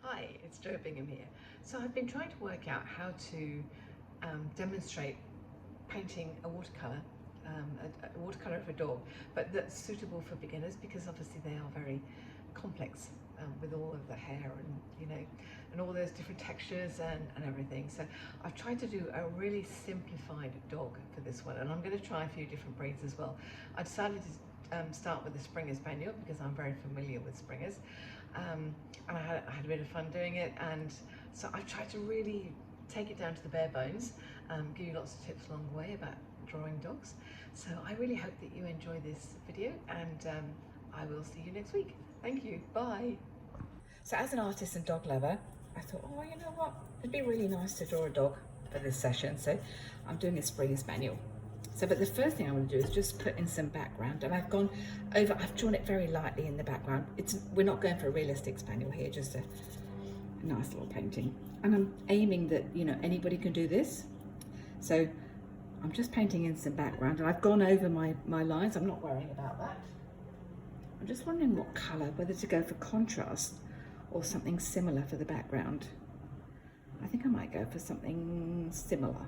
Hi, it's Jo Bingham here. So I've been trying to work out how to demonstrate painting a watercolour, a watercolour of a dog, but that's suitable for beginners because obviously they are very complex with all of the hair and all those different textures and everything. So I've tried to do a really simplified dog for this one, and I'm going to try a few different breeds as well. I decided to start with the Springer Spaniel because I'm very familiar with Springers. And I had a bit of fun doing it, and so I've tried to really take it down to the bare bones, give you lots of tips along the way about drawing dogs. So I really hope that you enjoy this video, and I will see you next week. Thank you, bye. So as an artist and dog lover, I thought, oh, you know what, it'd be really nice to draw a dog for this session, so I'm doing a Springer Spaniel. So, but the first thing I want to do is just put in some background, and I've drawn it very lightly in the background. We're not going for a realistic spaniel here, just a nice little painting. And I'm aiming that, you know, anybody can do this. So I'm just painting in some background, and I've gone over my lines. I'm not worrying about that. I'm just wondering what colour, whether to go for contrast or something similar for the background. I think I might go for something similar.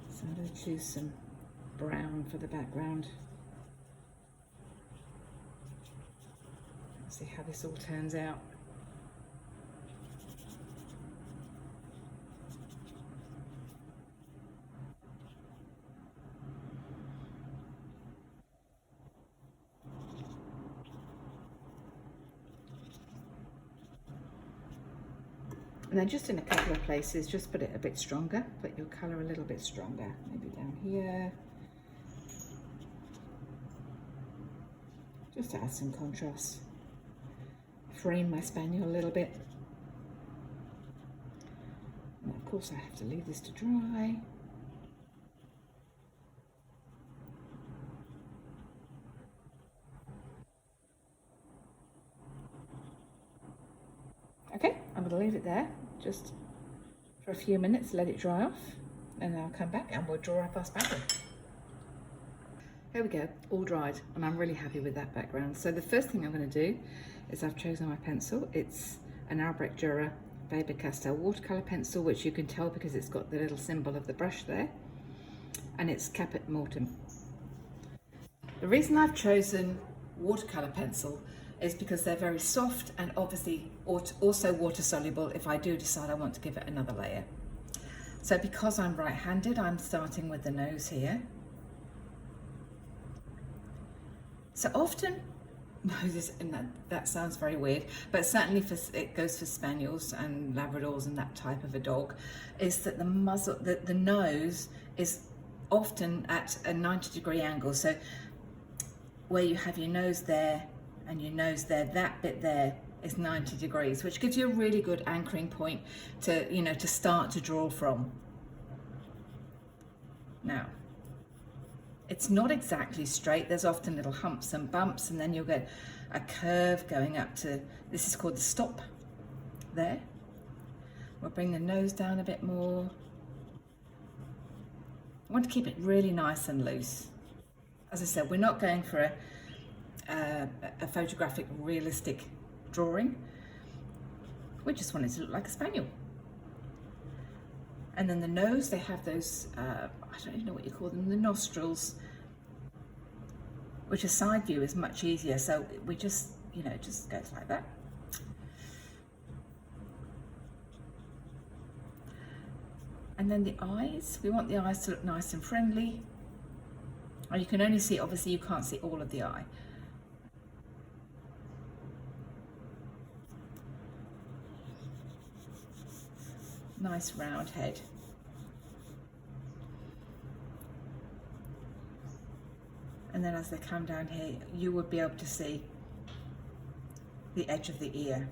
So I'm going to choose some brown for the background. Let's see how this all turns out. And then just in a couple of places, just put it a bit stronger, put your colour a little bit stronger, maybe down here. Just to add some contrast. Frame my spaniel a little bit. And of course I have to leave this to dry. Okay, I'm going to leave it there just for a few minutes, let it dry off, and then I'll come back and we'll draw up our spaniel. There we go, all dried, and I'm really happy with that background. So the first thing I'm going to do is I've chosen my pencil. It's an Albrecht Dürer Faber-Castell watercolour pencil, which you can tell because it's got the little symbol of the brush there, and it's Caput Mortuum. The reason I've chosen watercolour pencil is because they're very soft and obviously also water soluble if I do decide I want to give it another layer. So because I'm right-handed, I'm starting with the nose here. So often, that sounds very weird, but certainly it goes for Spaniels and Labradors and that type of a dog, is that the muzzle, the nose is often at a 90-degree angle. So where you have your nose there and your nose there, that bit there is 90 degrees, which gives you a really good anchoring point to, you know, to start to draw from. Now, it's not exactly straight. There's often little humps and bumps, and then you'll get a curve going up to, this is called the stop there. We'll bring the nose down a bit more. I want to keep it really nice and loose. As I said, we're not going for a photographic realistic drawing. We just want it to look like a spaniel. And then the nose, they have those, I don't even know what you call them, the nostrils, which a side view is much easier. So we just, you know, just goes like that. And then the eyes, we want the eyes to look nice and friendly. And you can only see, obviously you can't see all of the eye. Nice round head. And then as they come down here, you would be able to see the edge of the ear.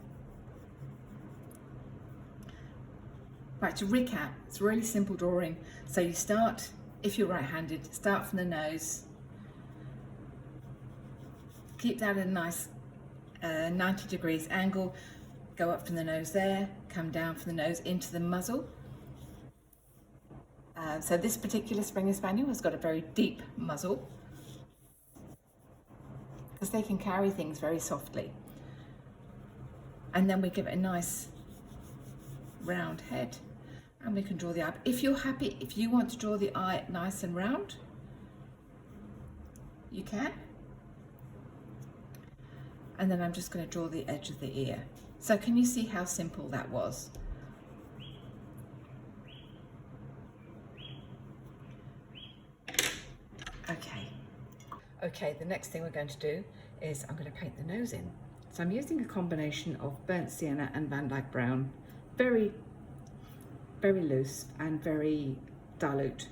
Right, to recap, it's a really simple drawing. So you start, if you're right-handed, start from the nose. Keep that at a nice 90 degrees angle. Go up from the nose there, come down from the nose into the muzzle. So this particular Springer Spaniel has got a very deep muzzle because they can carry things very softly. And then we give it a nice round head, and we can draw the eye. If you're happy, if you want to draw the eye nice and round, you can. And then I'm just going to draw the edge of the ear. So can you see how simple that was? Okay, the next thing we're going to do is I'm going to paint the nose in. So I'm using a combination of burnt sienna and Van Dyke brown, very, very loose and very dilute.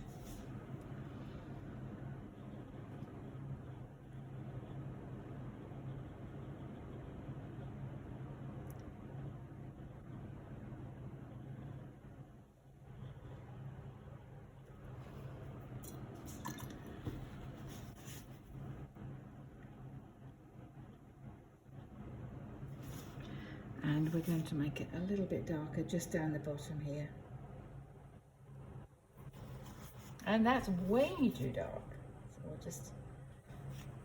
And we're going to make it a little bit darker just down the bottom here. And that's way too dark. So we'll just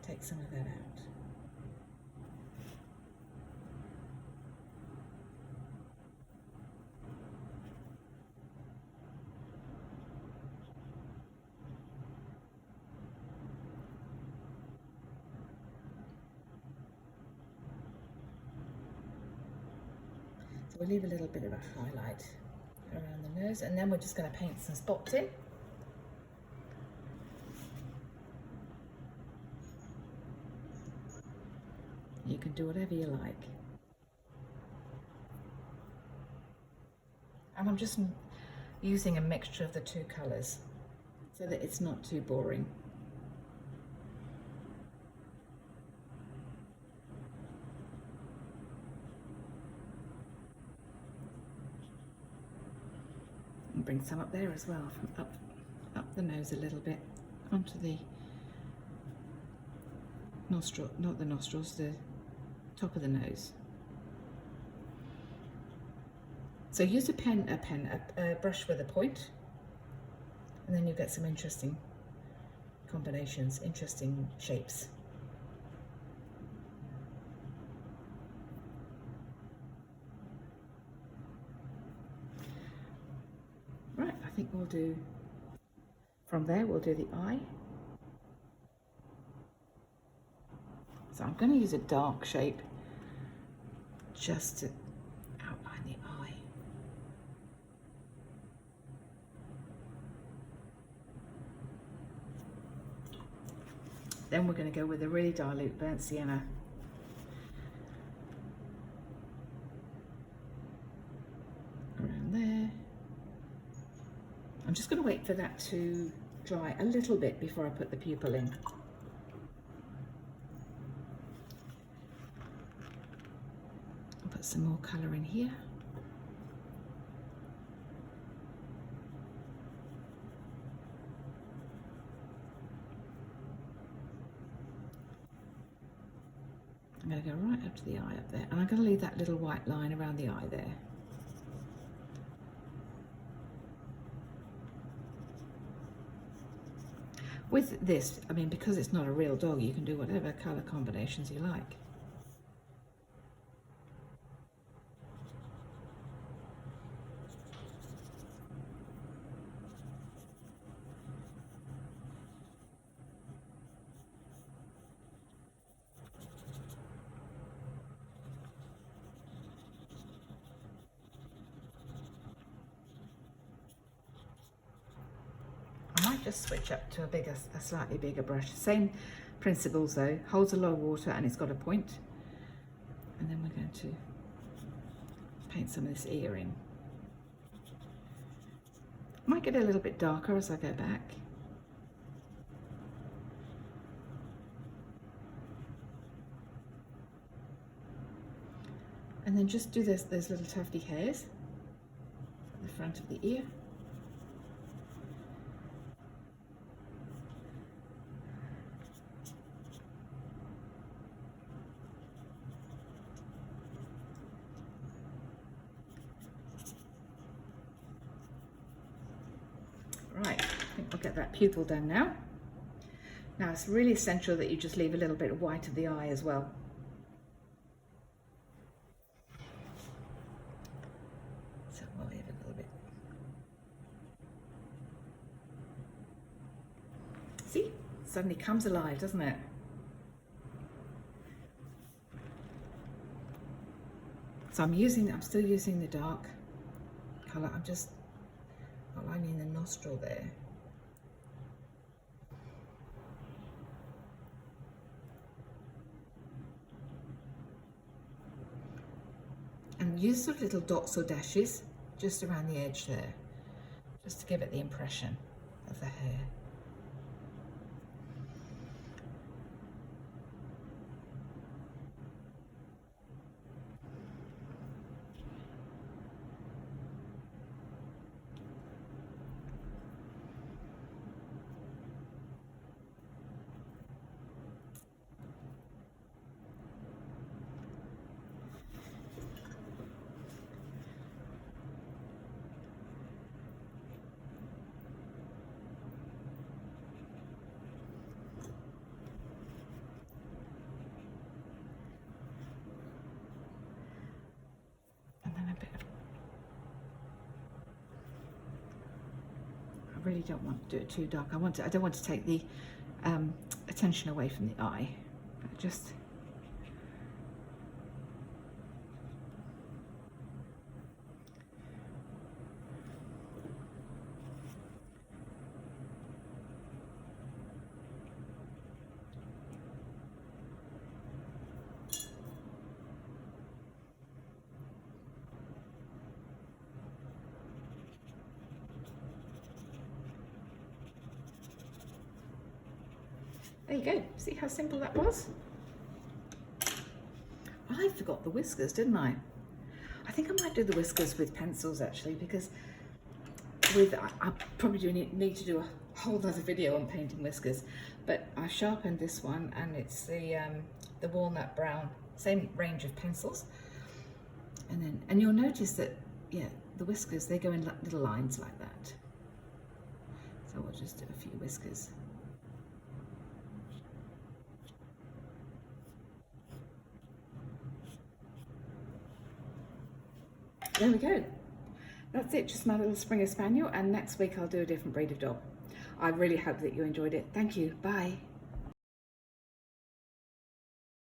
take some of that out. So we'll leave a little bit of a highlight around the nose, and then we're just going to paint some spots in. You can do whatever you like. And I'm just using a mixture of the two colours so that it's not too boring. And bring some up there as well, from up the nose a little bit, onto the nostril, not the nostrils, the top of the nose. So use a brush with a point, and then you get some interesting combinations, interesting shapes. Right, I think we'll do, from there we'll do the eye. So I'm going to use a dark shape just to outline the eye. Then we're going to go with a really dilute burnt sienna. Around there. I'm just going to wait for that to dry a little bit before I put the pupil in. Put some more colour in here. I'm going to go right up to the eye up there, and I'm going to leave that little white line around the eye there. With this, I mean, because it's not a real dog, you can do whatever colour combinations you like. Just switch up to a slightly bigger brush. Same principles though, holds a lot of water and it's got a point. And then we're going to paint some of this ear in. Might get a little bit darker as I go back. And then just do those little tufty hairs at the front of the ear. Right, I think we'll get that pupil done now. Now it's really essential that you just leave a little bit of white of the eye as well. suddenly comes alive, doesn't it? So I'm still using the dark colour. I'm just outlining the nostril there. And use sort of little dots or dashes just around the edge there, just to give it the impression of the hair. I really don't want to do it too dark. I don't want to take the attention away from the eye. Just there you go. See how simple that was? I forgot the whiskers, didn't I? I think I might do the whiskers with pencils actually, because I probably do need to do a whole other video on painting whiskers, but I sharpened this one and it's the walnut brown, same range of pencils. And you'll notice that, yeah, the whiskers, they go in little lines like that. So we'll just do a few whiskers. There we go. That's it, just my little Springer Spaniel, and next week I'll do a different breed of dog. I really hope that you enjoyed it. Thank you. Bye.